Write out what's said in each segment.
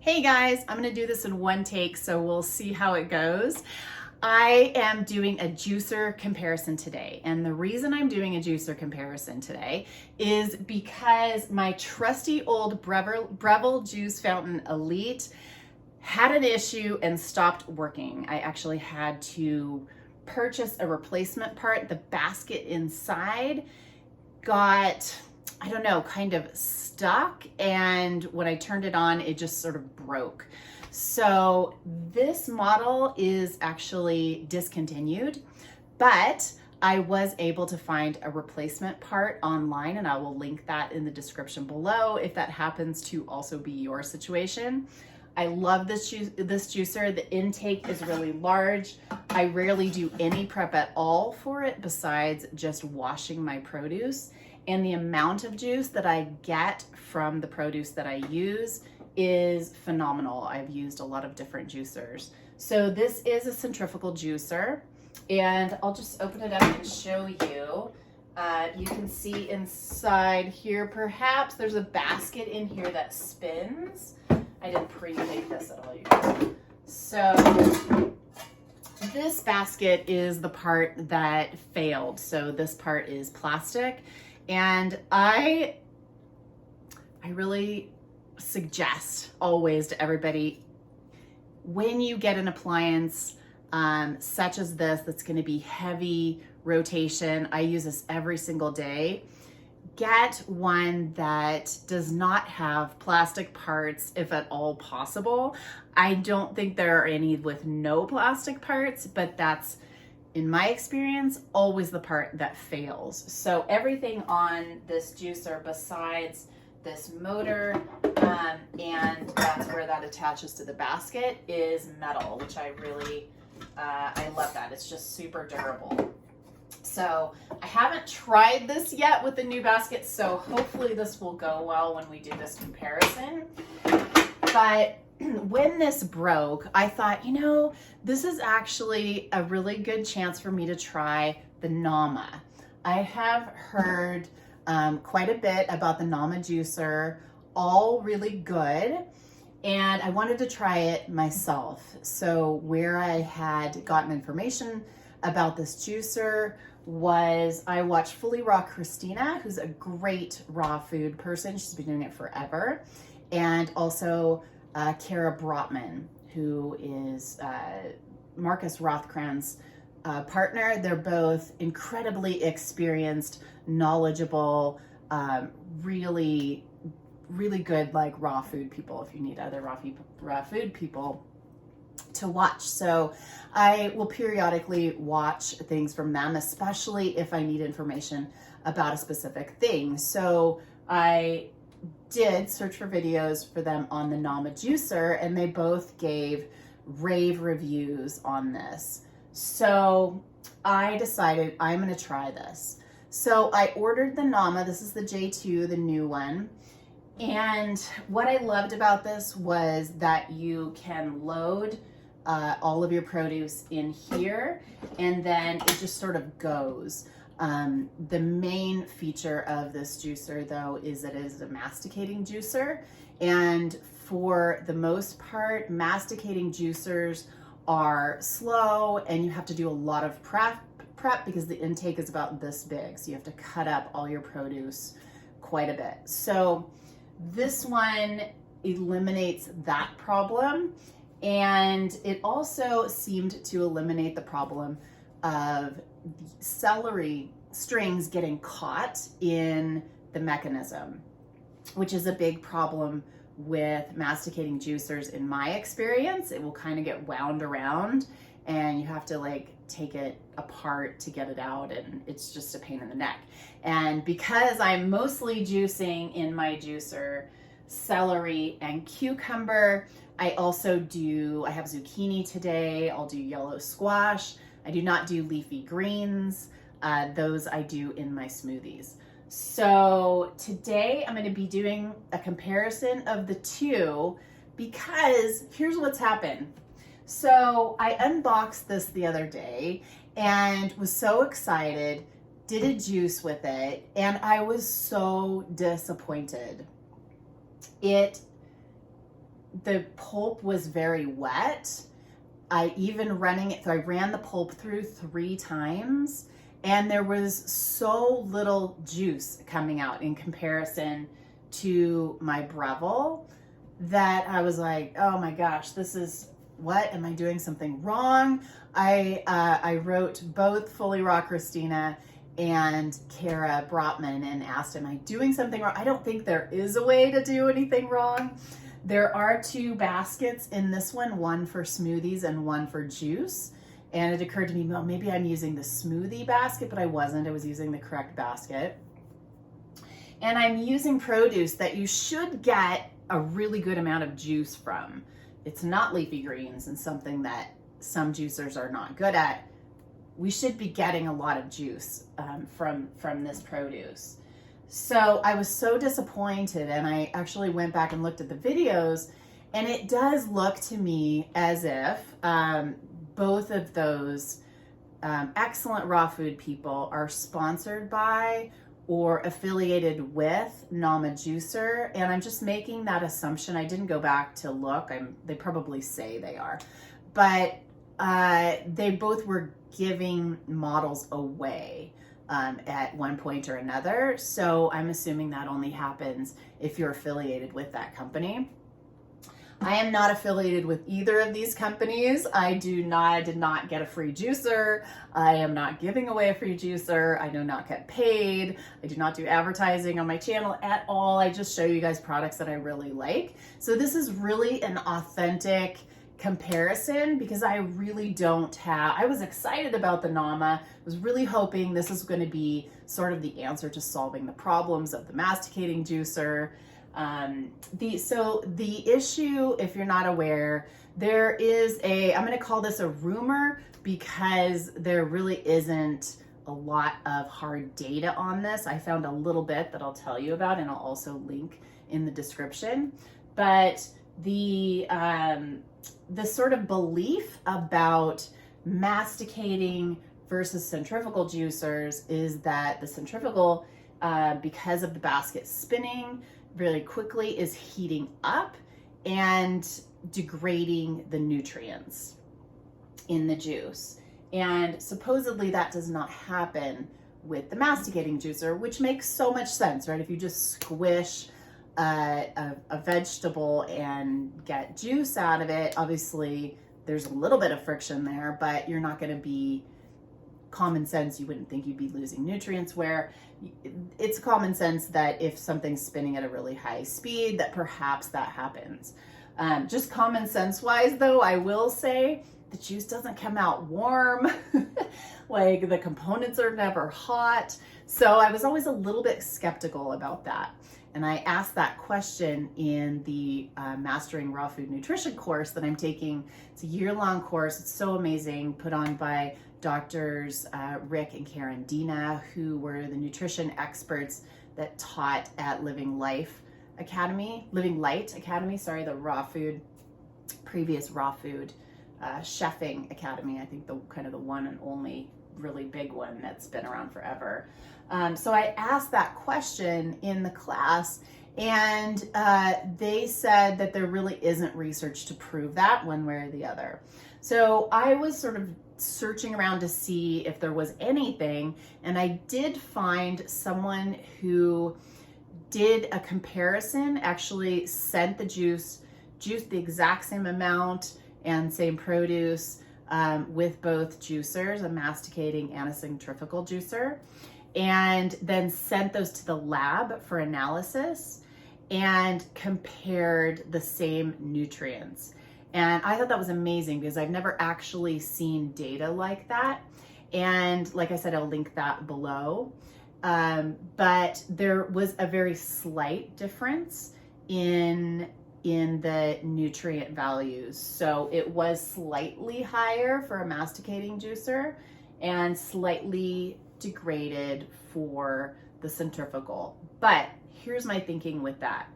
Hey guys, I'm gonna do this in one take, so we'll see how it goes. I am doing a juicer comparison today, and the reason I'm doing a juicer comparison today is because my trusty old Breville Juice Fountain Elite had an issue and stopped working. I actually had to purchase a replacement part. The basket inside got, I don't know, kind of stuck, and when I turned it on, it just sort of broke. So this model is actually discontinued, but I was able to find a replacement part online, and I will link that in the description below if that happens to also be your situation. I love this juicer. The intake is really large. I rarely do any prep at all for it besides just washing my produce. And the amount of juice that I get from the produce that I use is phenomenal. I've used a lot of different juicers. So this is a centrifugal juicer, and I'll just open it up and show you. You can see inside here, perhaps there's a basket in here that spins. I didn't pre-make this at all, you guys. So this basket is the part that failed. So this part is plastic. And I really suggest always to everybody, when you get an appliance such as this, that's going to be heavy rotation, I use this every single day, get one that does not have plastic parts if at all possible. I don't think there are any with no plastic parts, but that's, in my experience, always the part that fails. So everything on this juicer besides this motor, and that's where that attaches to the basket, is metal, which I really, I love that. It's just super durable. So I haven't tried this yet with the new basket, so hopefully this will go well when we do this comparison. But when this broke, I thought, you know, this is actually a really good chance for me to try the Nama. I have heard quite a bit about the Nama juicer, all really good, and I wanted to try it myself. So where I had gotten information about this juicer was I watched Fully Raw Christina, who's a great raw food person. She's been doing it forever. And also Kara Brotman, who is Marcus Rothkran's partner. They're both incredibly experienced, knowledgeable, really good, like, raw food people if you need other raw food people to watch. So I will periodically watch things from them, especially if I need information about a specific thing. So I did search for videos for them on the Nama juicer, and they both gave rave reviews on this. So I decided I'm going to try this. So I ordered the Nama. This is the J2, the new one. And what I loved about this was that you can load all of your produce in here, and then it just sort of goes. The main feature of this juicer, though, is that it is a masticating juicer. And for the most part, masticating juicers are slow, and you have to do a lot of prep because the intake is about this big. So you have to cut up all your produce quite a bit. So this one eliminates that problem. And it also seemed to eliminate the problem of celery strings getting caught in the mechanism, which is a big problem with masticating juicers in my experience. It will kind of get wound around, and you have to, like, take it apart to get it out, and it's just a pain in the neck. And because I'm mostly juicing in my juicer celery and cucumber, I have zucchini today. I'll do yellow squash. I do not do leafy greens. Those I do in my smoothies. So today I'm going to be doing a comparison of the two, because here's what's happened. So I unboxed this the other day and was so excited, did a juice with it, and I was so disappointed. It the pulp was very wet. I ran the pulp through 3 times, and there was so little juice coming out in comparison to my Breville that I was like, oh my gosh, what am I doing something wrong? I wrote both Fully Raw Christina and Kara Brotman and asked, am I doing something wrong? I don't think there is a way to do anything wrong. There are 2 baskets in this one for smoothies and one for juice. And it occurred to me, well, maybe I'm using the smoothie basket, but I wasn't. I was using the correct basket. And I'm using produce that you should get a really good amount of juice from. It's not leafy greens, and something that some juicers are not good at. We should be getting a lot of juice from this produce. So I was so disappointed, and I actually went back and looked at the videos, and it does look to me as if both of those excellent raw food people are sponsored by or affiliated with NamaJ2, and I'm just making that assumption. I didn't go back to look. They probably say they are, but they both were giving models away at one point or another. So I'm assuming that only happens if you're affiliated with that company. I am not affiliated with either of these companies. I did not get a free juicer. I am not giving away a free juicer. I do not get paid. I do not do advertising on my channel at all. I just show you guys products that I really like. So this is really an authentic comparison because I really I was excited about the Nama. I was really hoping this is going to be sort of the answer to solving the problems of the masticating juicer. The issue, if you're not aware, there is I'm going to call this a rumor because there really isn't a lot of hard data on this. I found a little bit that I'll tell you about, and I'll also link in the description. But the sort of belief about masticating versus centrifugal juicers is that the centrifugal, because of the basket spinning really quickly, is heating up and degrading the nutrients in the juice. And supposedly that does not happen with the masticating juicer, which makes so much sense, right? If you just squish a vegetable and get juice out of it, obviously there's a little bit of friction there, but you're not going to be common sense. You wouldn't think you'd be losing nutrients, where it's common sense that if something's spinning at a really high speed, that perhaps that happens. Just common sense wise though, I will say the juice doesn't come out warm. Like the components are never hot. So I was always a little bit skeptical about that. And I asked that question in the Mastering Raw Food Nutrition course that I'm taking. It's a year-long course. It's so amazing, put on by Doctors Rick and Karen Dina, who were the nutrition experts that taught at Living Light Academy, the previous raw food chefing academy. I think the one and only really big one that's been around forever. So I asked that question in the class, and they said that there really isn't research to prove that one way or the other. So I was sort of searching around to see if there was anything, and I did find someone who did a comparison, actually sent the juice the exact same amount and same produce with both juicers, a masticating and a centrifugal juicer, and then sent those to the lab for analysis and compared the same nutrients. And I thought that was amazing because I've never actually seen data like that. And like I said, I'll link that below. But there was a very slight difference in the nutrient values. So it was slightly higher for a masticating juicer and slightly degraded for the centrifugal. But here's my thinking with that.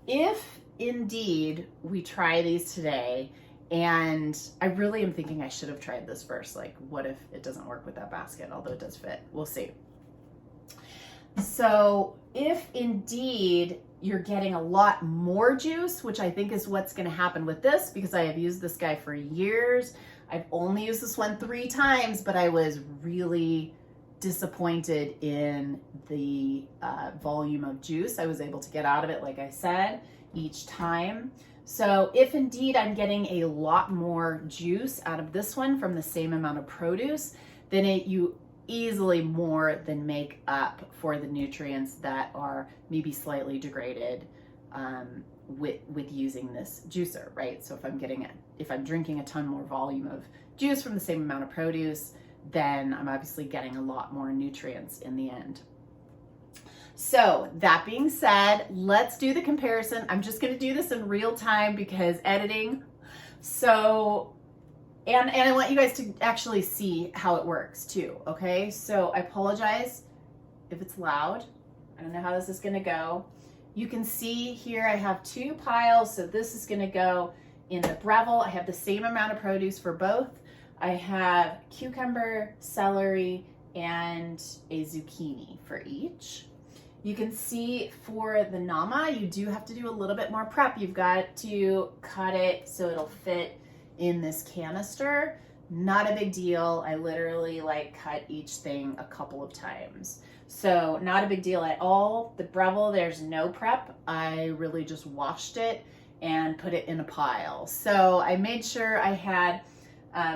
If indeed we try these today, and I really am thinking I should have tried this first, like what if it doesn't work with that basket, although it does fit, we'll see. So if indeed you're getting a lot more juice, which I think is what's going to happen with this, because I have used this guy for years. I've only used this one 3 times, but I was really disappointed in the volume of juice I was able to get out of it, like I said, each time. So if indeed I'm getting a lot more juice out of this one from the same amount of produce, then you easily more than make up for the nutrients that are maybe slightly degraded with using this juicer, right? So if I'm drinking a ton more volume of juice from the same amount of produce, then I'm obviously getting a lot more nutrients in the end. So that being said, let's do the comparison. I'm just going to do this in real time because editing. So, and I want you guys to actually see how it works too. Okay. So I apologize if it's loud. I don't know how this is going to go. You can see here I have 2 piles. So this is going to go in the Breville. I have the same amount of produce for both. I have cucumber, celery, and a zucchini for each. You can see for the Nama, you do have to do a little bit more prep. You've got to cut it so it'll fit in this canister. Not a big deal. I literally cut each thing a couple of times. So not a big deal at all. The Breville, there's no prep. I really just washed it and put it in a pile. So I made sure I had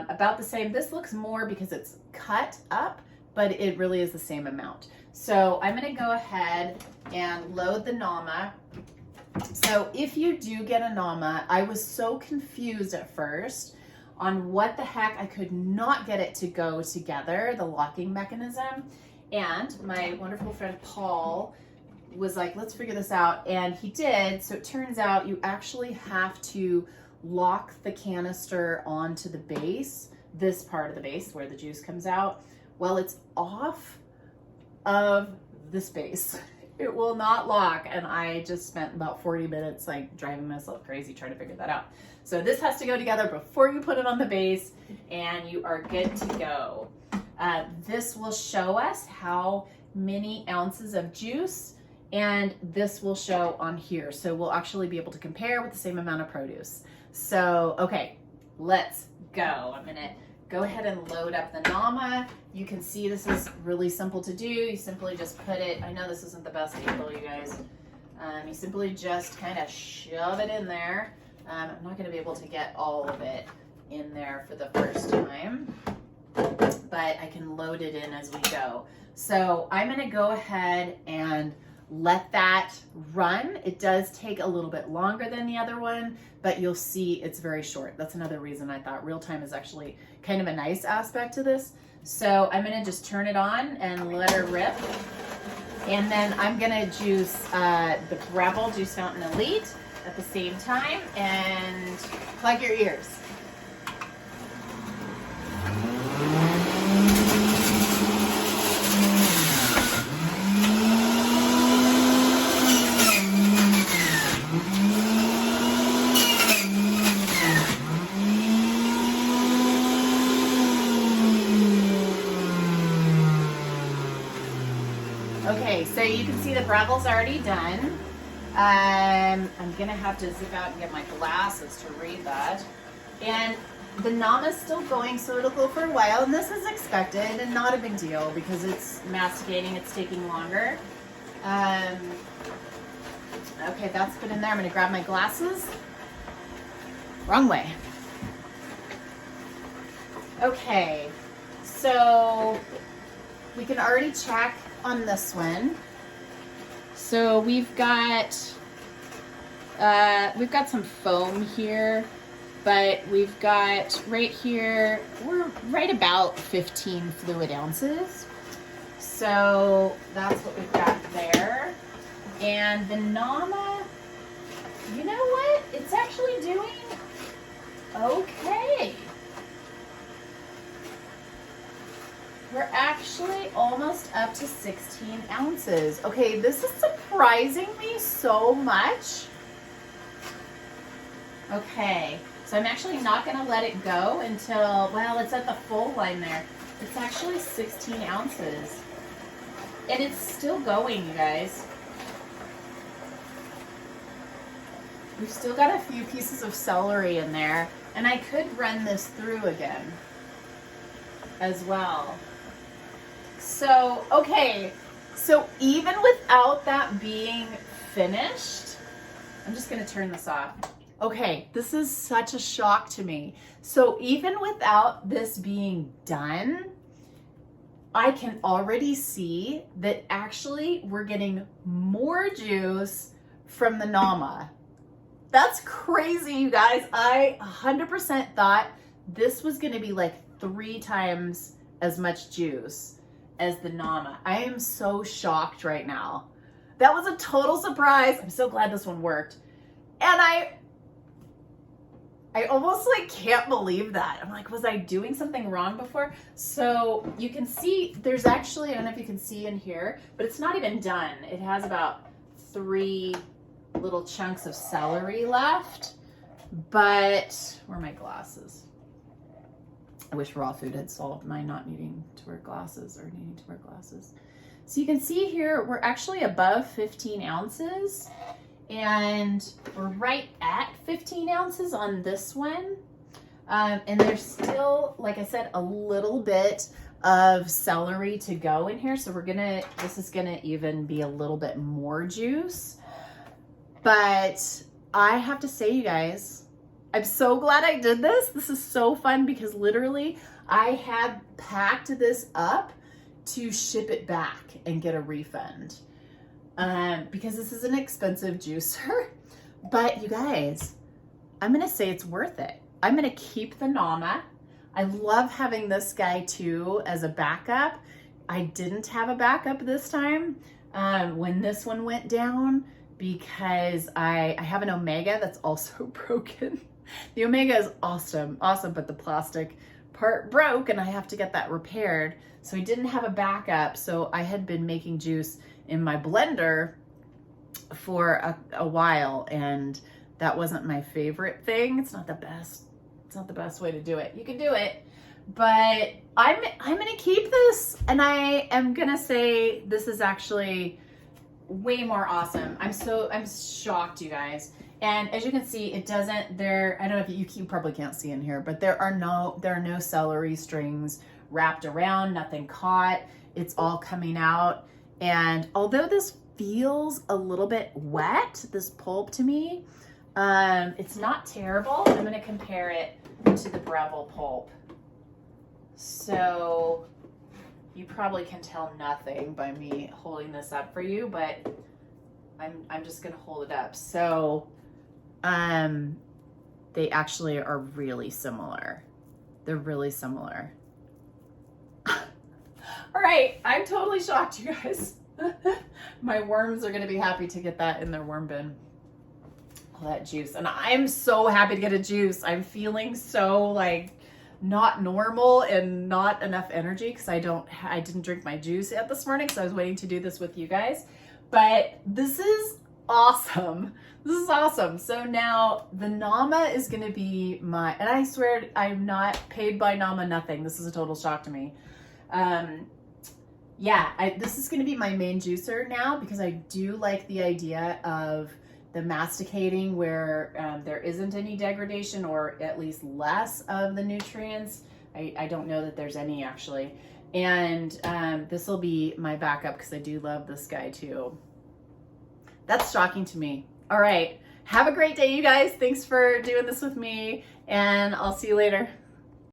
about the same. This looks more because it's cut up, but it really is the same amount. So I'm going to go ahead and load the Nama. So if you do get a Nama, I was so confused at first on what the heck. I could not get it to go together, the locking mechanism. And my wonderful friend Paul was like, let's figure this out. And he did. So it turns out you actually have to lock the canister onto the base, this part of the base where the juice comes out. Well, it's off of the space. It will not lock. And I just spent about 40 minutes driving myself crazy trying to figure that out. So this has to go together before you put it on the base and you are good to go. This will show us how many ounces of juice, and this will show on here. So we'll actually be able to compare with the same amount of produce. So, okay, let's go. I'm gonna go ahead and load up the Nama. You can see this is really simple to do. You simply just put it, I know this isn't the best angle, you guys. You simply just kind of shove it in there. I'm not gonna be able to get all of it in there for the first time, but I can load it in as we go. So I'm gonna go ahead and let that run. It does take a little bit longer than the other one, but you'll see it's very short. That's another reason I thought real time is actually kind of a nice aspect to this. So I'm gonna just turn it on and let her rip. And then I'm gonna juice the Breville Juice Fountain Elite at the same time, and plug your ears. Okay, so you can see the Breville's already done. I'm gonna have to zip out and get my glasses to read that. And the Nama's still going, so it'll go for a while, and this is expected and not a big deal because it's masticating, it's taking longer. Okay, that's put in there. I'm gonna grab my glasses. Wrong way. Okay, so we can already check on this one. So we've got some foam here, but we've got right here, we're right about 15 fluid ounces. So that's what we've got there. And the Nama, you know what? It's actually doing okay. We're actually almost up to 16 ounces. Okay, this is surprising me so much. Okay, so I'm actually not gonna let it go until, well, it's at the full line there. It's actually 16 ounces. And it's still going, you guys. We've still got a few pieces of celery in there, and I could run this through again as well. So, okay, so even without that being finished, I'm just gonna turn this off. Okay, this is such a shock to me. So even without this being done, I can already see that actually we're getting more juice from the Nama. That's crazy, you guys. I 100% thought this was gonna be like 3 times as much juice as the Nama. I am so shocked right now. That was a total surprise. I'm so glad this one worked. And I almost like can't believe that. I'm like, was I doing something wrong before? So you can see there's actually, I don't know if you can see in here, but it's not even done. It has about 3 little chunks of celery left. But where are my glasses? I wish raw food had solved my not needing to wear glasses or needing to wear glasses. So you can see here, we're actually above 15 ounces. And we're right at 15 ounces on this one. And there's still, like I said, a little bit of celery to go in here. So this is gonna even be a little bit more juice. But I have to say, you guys, I'm so glad I did this. This is so fun because literally I had packed this up to ship it back and get a refund. Because this is an expensive juicer, but you guys, I'm going to say it's worth it. I'm going to keep the Nama. I love having this guy too as a backup. I didn't have a backup this time when this one went down because I have an Omega that's also broken. The Omega is awesome, but the plastic part broke and I have to get that repaired. So I didn't have a backup. So I had been making juice in my blender for a while, and that wasn't my favorite thing. It's not the best way to do it. You can do it, but I'm gonna keep this, and I am gonna say this is actually way more awesome. I'm shocked, you guys. And as you can see, it doesn't, I don't know if you probably can't see in here, but there are no celery strings wrapped around, nothing caught. It's all coming out. And although this feels a little bit wet, this pulp to me, it's not terrible. I'm gonna compare it to the Breville pulp. So you probably can tell nothing by me holding this up for you, but I'm just gonna hold it up. So they actually are really similar. They're really similar. All right, I'm totally shocked, you guys. My worms are gonna be happy to get that in their worm bin. All that juice, and I'm so happy to get a juice. I'm feeling so like not normal and not enough energy because I didn't drink my juice yet this morning, so I was waiting to do this with you guys. But this is awesome. This is awesome. So now the Nama is gonna be and I swear I'm not paid by Nama, nothing. This is a total shock to me. This is going to be my main juicer now because I do like the idea of the masticating where there isn't any degradation, or at least less of the nutrients. I don't know that there's any actually. And this will be my backup because I do love this guy too. That's shocking to me. All right. Have a great day, you guys. Thanks for doing this with me, and I'll see you later.